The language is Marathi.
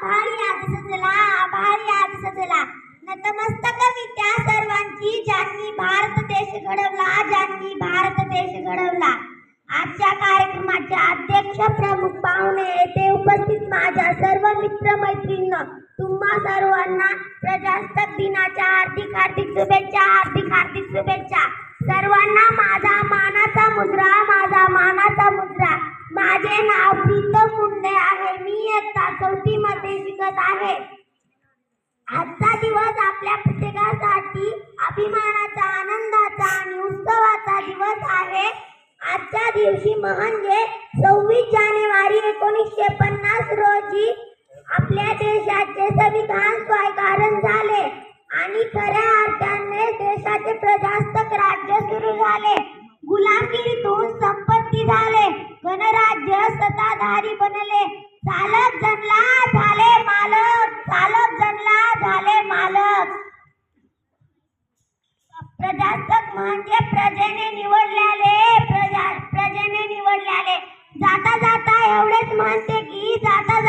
आभारी आज सजला नतमस्तक विद्या सर्वांची ज्यांनी भारत देश घडवला आजच्या कार्यक्रमाचे अध्यक्ष प्रमुख पाहुणे येथे उपस्थित माझ्या सर्व मित्र मैत्रिणींना तुम्हा सर्वांना प्रजासत्ताक दिनाच्या हार्दिक शुभेच्छा सर्वांना माझा मानाचा मुद्रा माझे नाव प्रीतम मुंडे आहे मी इयत्ता 4थी मध्ये शिकत आहे। आजचा दिवस आपल्या प्रत्येकासाठी अभिमानाचा आनंदाचा आणि उत्सवाचा दिवस आहे। आजच्या दिवशी म्हणजे 26 जानेवारी 1950 रोजी आपल्या देशाचे संविधान स्वीकारण झाले आणि खऱ्या अर्थाने देशाचे प्रजासत्ताक राज्य सुरू झाले। गुलामगिरीतून संपत्ती झाले, गणराज्य सत्ताधारी बनले, चालक जनला झाले मालक। प्रजासत्ताक म्हणजे प्रजेने निवडलेले जाता जाता एवढेच म्हणते की जाता